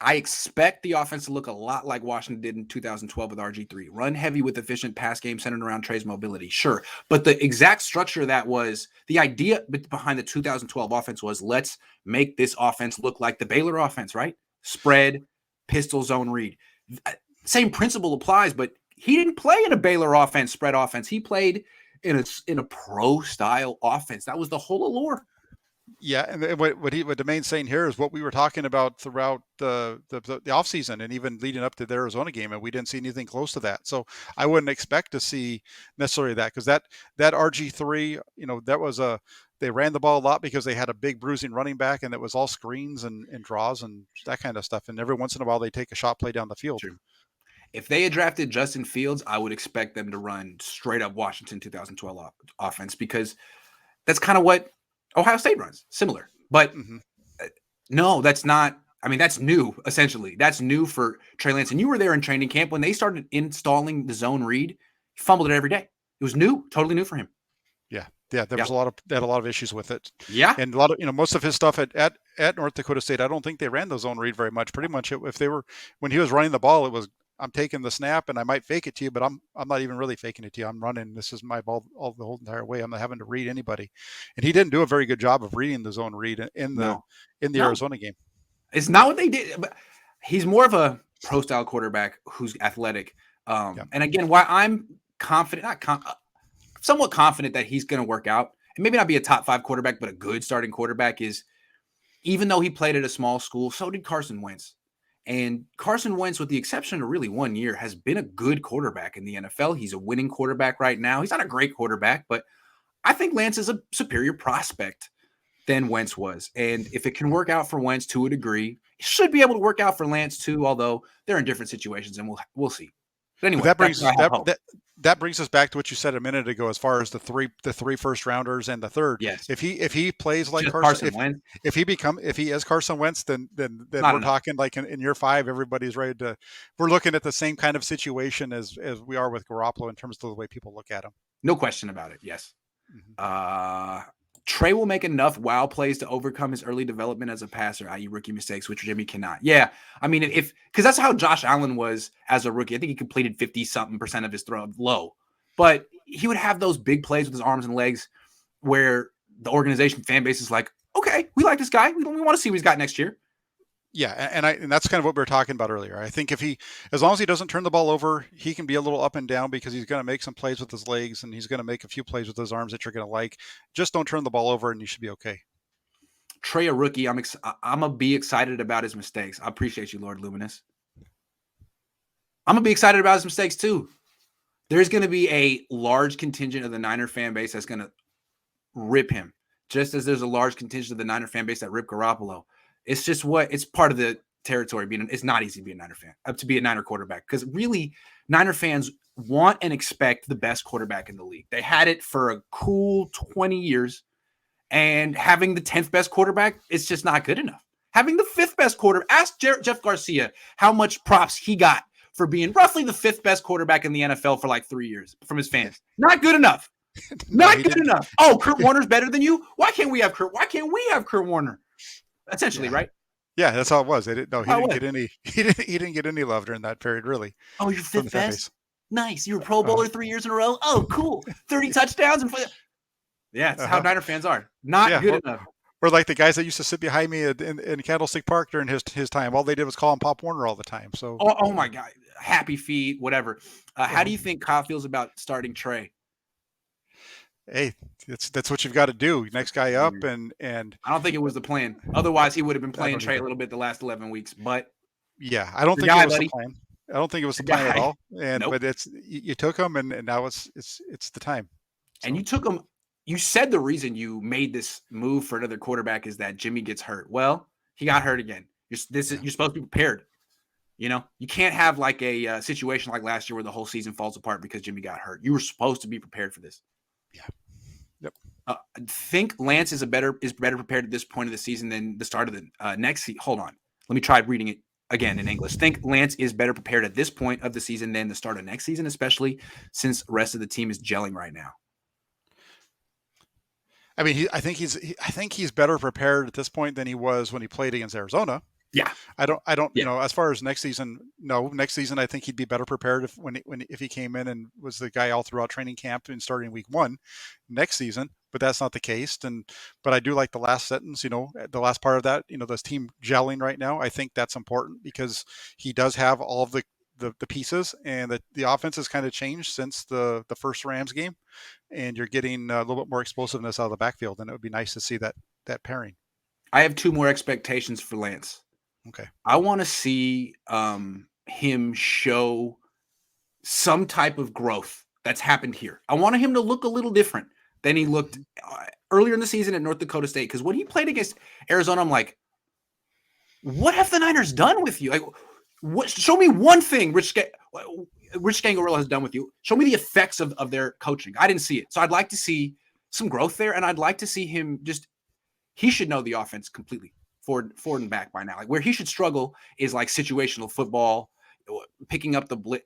I expect the offense to look a lot like Washington did in 2012 with RG3. Run heavy with efficient pass game centered around Trey's mobility. Sure. But the exact structure that was the idea behind the 2012 offense was let's make this offense look like the Baylor offense, right? Spread, pistol zone read. Same principle applies, but he didn't play in a Baylor offense, spread offense. He played in a pro style offense. That was the whole allure. Yeah, and what Domain's saying here is what we were talking about throughout the offseason and even leading up to the Arizona game, and we didn't see anything close to that. So I wouldn't expect to see necessarily that, because that RG3, that was they ran the ball a lot because they had a big bruising running back, and it was all screens and draws and that kind of stuff. And every once in a while they take a shot play down the field. True. If they had drafted Justin Fields, I would expect them to run straight up Washington 2012 offense, because that's kind of what Ohio State runs, similar. But no, that's not. I mean, that's new, essentially. That's new for Trey Lance. And you were there in training camp when they started installing the zone read. He fumbled it every day. It was new, totally new for him. Yeah. There was they had a lot of issues with it. Yeah. And a lot of, most of his stuff at North Dakota State, I don't think they ran the zone read very much. Pretty much when he was running the ball, it was, I'm taking the snap and I might fake it to you, but I'm not even really faking it to you. I'm running. This is my ball the whole entire way. I'm not having to read anybody. And he didn't do a very good job of reading the zone read in the Arizona game. It's not what they did. But he's more of a pro style quarterback who's athletic. And again, why I'm confident, somewhat confident that he's going to work out and maybe not be a top 5 quarterback, but a good starting quarterback, is even though he played at a small school, so did Carson Wentz. And Carson Wentz, with the exception of really 1 year, has been a good quarterback in the NFL. He's a winning quarterback right now. He's not a great quarterback, but I think Lance is a superior prospect than Wentz was. And if it can work out for Wentz to a degree, it should be able to work out for Lance too, although they're in different situations, and we'll see. But anyway, that brings us back to what you said a minute ago, as far as the three first rounders and the third. Yes. If he plays like Carson Wentz, if he is Carson Wentz, then we're talking like in year 5, everybody's ready to. We're looking at the same kind of situation as we are with Garoppolo in terms of the way people look at him. No question about it. Yes. Trey will make enough wow plays to overcome his early development as a passer, i.e. rookie mistakes, which Jimmy cannot. Yeah. I mean, because that's how Josh Allen was as a rookie. I think he completed 50-something% of his throw low, but he would have those big plays with his arms and legs where the organization fan base is like, okay, we like this guy. We want to see what he's got next year. Yeah, and that's kind of what we were talking about earlier. I think as long as he doesn't turn the ball over, he can be a little up and down, because he's going to make some plays with his legs and he's going to make a few plays with his arms that you're going to like. Just don't turn the ball over and you should be okay. Trey, a rookie, I'm going to be excited about his mistakes. I appreciate you, Lord Luminous. I'm going to be excited about his mistakes too. There's going to be a large contingent of the Niner fan base that's going to rip him, just as there's a large contingent of the Niner fan base that ripped Garoppolo. It's just it's part of the territory. It's not easy to be a Niner fan, to be a Niner quarterback, because really Niner fans want and expect the best quarterback in the league. They had it for a cool 20 years, and having the 10th best quarterback is just not good enough. Having the 5th best quarterback, ask Jeff Garcia how much props he got for being roughly the 5th best quarterback in the NFL for like 3 years from his fans. Not good enough. Not good enough. Oh, Kurt Warner's better than you? Why can't we have Kurt Warner? Essentially, right? Yeah, that's how it was. He didn't get any love during that period, really. Oh, you're 5th best? Nice. You were Pro Bowler 3 years in a row? Oh, cool. 30 touchdowns. Yeah, it's how Niner fans are. Not good enough. Or like the guys that used to sit behind me in Candlestick Park during his time. All they did was call him Pop Warner all the time. So. Oh my God. Happy feet, whatever. How do you think Kyle feels about starting Trey? Hey, that's what you've got to do. Next guy up, and I don't think it was the plan. Otherwise, he would have been playing Trey a little bit the last 11 weeks. But yeah, I don't think it was the plan. I don't think it was the plan at all. And nope. But you took him, and now it's the time. So. And you took him. You said the reason you made this move for another quarterback is that Jimmy gets hurt. Well, he got hurt again. You're supposed to be prepared. You can't have like a situation like last year where the whole season falls apart because Jimmy got hurt. You were supposed to be prepared for this. Yeah. Yep. I think Lance is better prepared at this point of the season than the start of the next season. Hold on. Let me try reading it again in English. Think Lance is better prepared at this point of the season than the start of next season, especially since the rest of the team is gelling right now. I mean, I think he's better prepared at this point than he was when he played against Arizona. Yeah. I don't, Yeah. as far as next season, no, next season, I think he'd be better prepared if he came in and was the guy all throughout training camp and starting week 1 next season, but that's not the case. But I do like the last sentence, the last part of that, this team gelling right now. I think that's important because he does have all of the pieces, and the offense has kind of changed since the first Rams game, and you're getting a little bit more explosiveness out of the backfield, and it would be nice to see that pairing. I have 2 more expectations for Lance. Okay. I want to see him show some type of growth that's happened here. I want him to look a little different than he looked earlier in the season at North Dakota State. Because when he played against Arizona, I'm like, what have the Niners done with you? Like, show me one thing Rich Scangarello has done with you. Show me the effects of their coaching. I didn't see it. So I'd like to see some growth there, and I'd like to see him he should know the offense completely, forward and back by now. Like, where he should struggle is like situational football, picking up the blitz,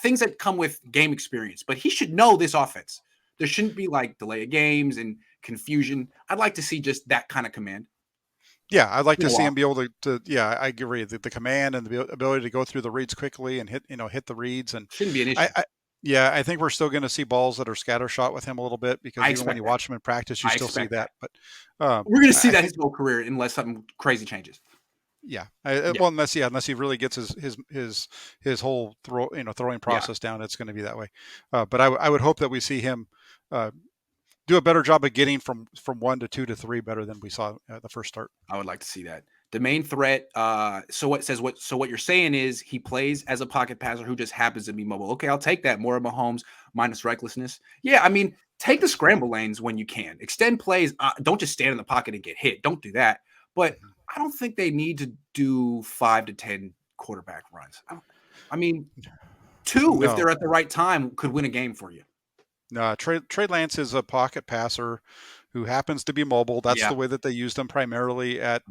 things that come with game experience. But he should know this offense. There shouldn't be like delay of games and confusion. I'd like to see just that kind of command. Yeah, I'd like to see him be able to. Yeah, I agree. The command and the ability to go through the reads quickly and hit the reads, and shouldn't be an issue. I think we're still going to see balls that are scatter shot with him a little bit, because even when you watch him in practice, you still see that. But we're going to see that his whole career unless something crazy changes. Yeah. Well, unless he really gets his whole throwing process down, it's going to be that way. But I would hope that we see him do a better job of getting from 1 to 2 to 3 better than we saw at the first start. I would like to see that. The main threat. So what you're saying is he plays as a pocket passer who just happens to be mobile. Okay, I'll take that. More of Mahomes minus recklessness. Yeah, I mean, take the scramble lanes when you can. Extend plays. Don't just stand in the pocket and get hit. Don't do that. But I don't think they need to do 5 to 10 quarterback runs. I mean, 2 if they're at the right time could win a game for you. No, Trey Lance is a pocket passer who happens to be mobile. That's the way that they used him primarily at,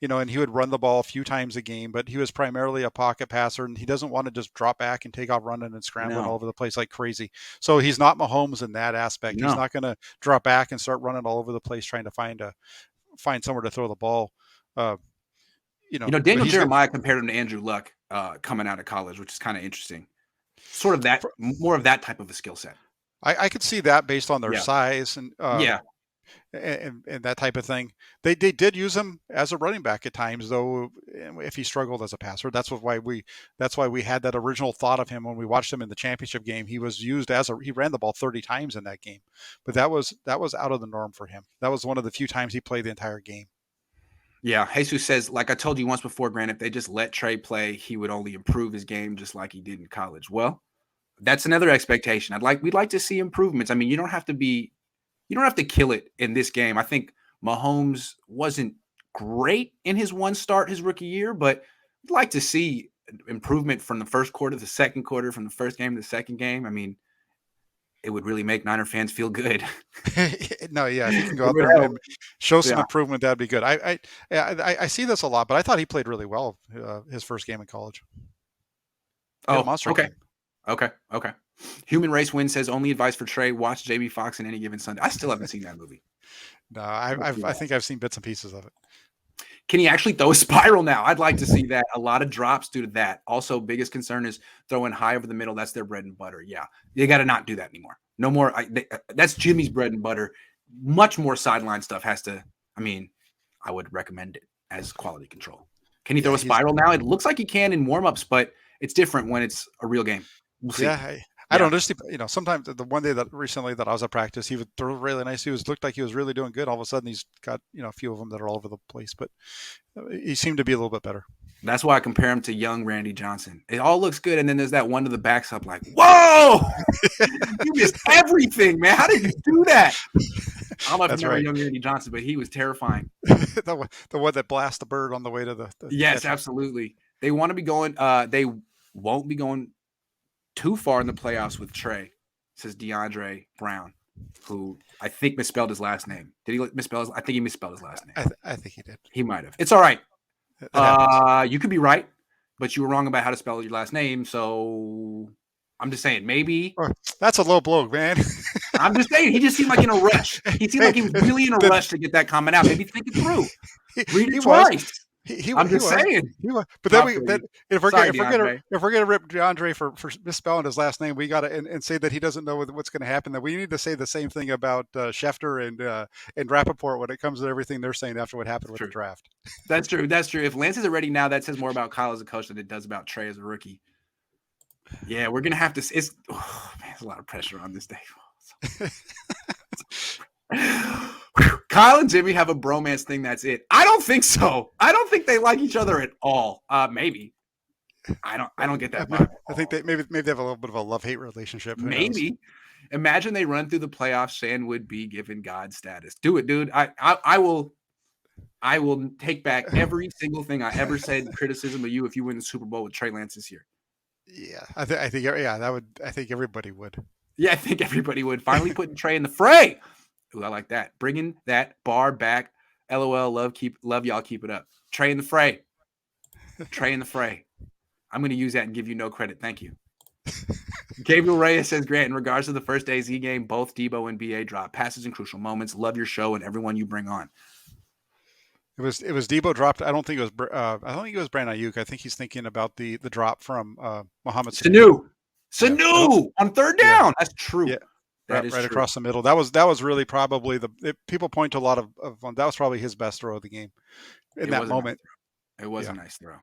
and he would run the ball a few times a game, but he was primarily a pocket passer, and he doesn't want to just drop back and take off running and scrambling all over the place like crazy. So he's not Mahomes in that aspect. He's not going to drop back and start running all over the place trying to find somewhere to throw the ball. Daniel Jeremiah compared him to Andrew Luck coming out of college, which is kind of interesting. Sort of that, more of that type of a skill set. I could see that based on their size and that type of thing. They did use him as a running back at times, though. If he struggled as a passer, that's why we had that original thought of him when we watched him in the championship game. He was used he ran the ball 30 times in that game, but that was out of the norm for him. That was one of the few times he played the entire game. Yeah, Jesus says, like I told you once before, Grant, if they just let Trey play, he would only improve his game just like he did in college. Well, that's another expectation. We'd like to see improvements. I mean, you don't have to kill it in this game. I think Mahomes wasn't great in his rookie year, but we'd like to see improvement from the first quarter to the second quarter, from the first game to the second game. I mean, it would really make Niner fans feel good. No, yeah, if you can go out there and show some improvement, that'd be good. I see this a lot, but I thought he played really well his first game in college. Okay. Game. Okay. Human Race Win says only advice for Trey: watch JB Fox in Any Given Sunday. I still haven't seen that movie. No, I think I've seen bits and pieces of it. Can he actually throw a spiral now? I'd like to see that. A lot of drops due to that. Also, biggest concern is throwing high over the middle. That's their bread and butter. Yeah, they got to not do that anymore. No more. That's Jimmy's bread and butter. Much more sideline stuff has to. I mean, I would recommend it as quality control. Can he throw a spiral now? It looks like he can in warmups, but it's different when it's a real game. We'll see. I don't just, sometimes the one day that recently that I was at practice, he would throw really nice. Looked like he was really doing good. All of a sudden he's got, a few of them that are all over the place, but he seemed to be a little bit better. That's why I compare him to young Randy Johnson. It all looks good. And then there's that one to the backs up like, whoa, you missed everything, man. How did you do that? I don't know if you remember young Randy Johnson, but he was terrifying. the one that blasts the bird on the way to the yes, catch. Absolutely. They want to be going, they won't be going too far in the playoffs with Trey, says DeAndre Brown, who I think misspelled his last name. Did he misspell I think he misspelled his last name. I think he did. He might have. It's all right. You could be right, but you were wrong about how to spell your last name. So I'm just saying, maybe. That's a low blow, man. I'm just saying, he just seemed like in a rush. He seemed like he was really in a rush to get that comment out. Maybe think it through. Read it twice. I'm just was. saying. He was. But then if we're Sorry, gonna rip DeAndre for misspelling his last name, we got to and say that he doesn't know what's going to happen. Then we need to say the same thing about Schefter and Rappaport when it comes to everything they're saying after what happened with the draft. That's true. That's true. If Lance isn't ready now, that says more about Kyle as a coach than it does about Trey as a rookie. Yeah, we're gonna have to. It's there's a lot of pressure on this day. Kyle and Jimmy have a bromance thing. That's it. I don't think so. I don't think they like each other at all. Maybe. I don't get that vibe. I think they maybe they have a little bit of a love-hate relationship. Who maybe. knows? Imagine they run through the playoffs. Shan would be given God status. Do it, dude. I will take back every single thing I ever said in criticism of you if you win the Super Bowl with Trey Lance this year. Yeah, I think that would. I think everybody would. Yeah, I think everybody would. Finally putting Trey in the fray. Ooh, I like that. Bringing that bar back. LOL. Love y'all. Keep it up. Trey in the fray. Trey in the fray. I'm going to use that and give you no credit. Thank you. Gabriel Reyes says, Grant, in regards to the first AZ game, both Debo and BA drop passes in crucial moments. Love your show and everyone you bring on. It was Debo dropped. I don't think it was Brandon Ayuk. I think he's thinking about the drop from Muhammad Sanu on third down. Yeah. That's true. Yeah. Right across the middle. That was really probably people point to a lot of that was probably his best throw of the game in that moment. It was a nice throw.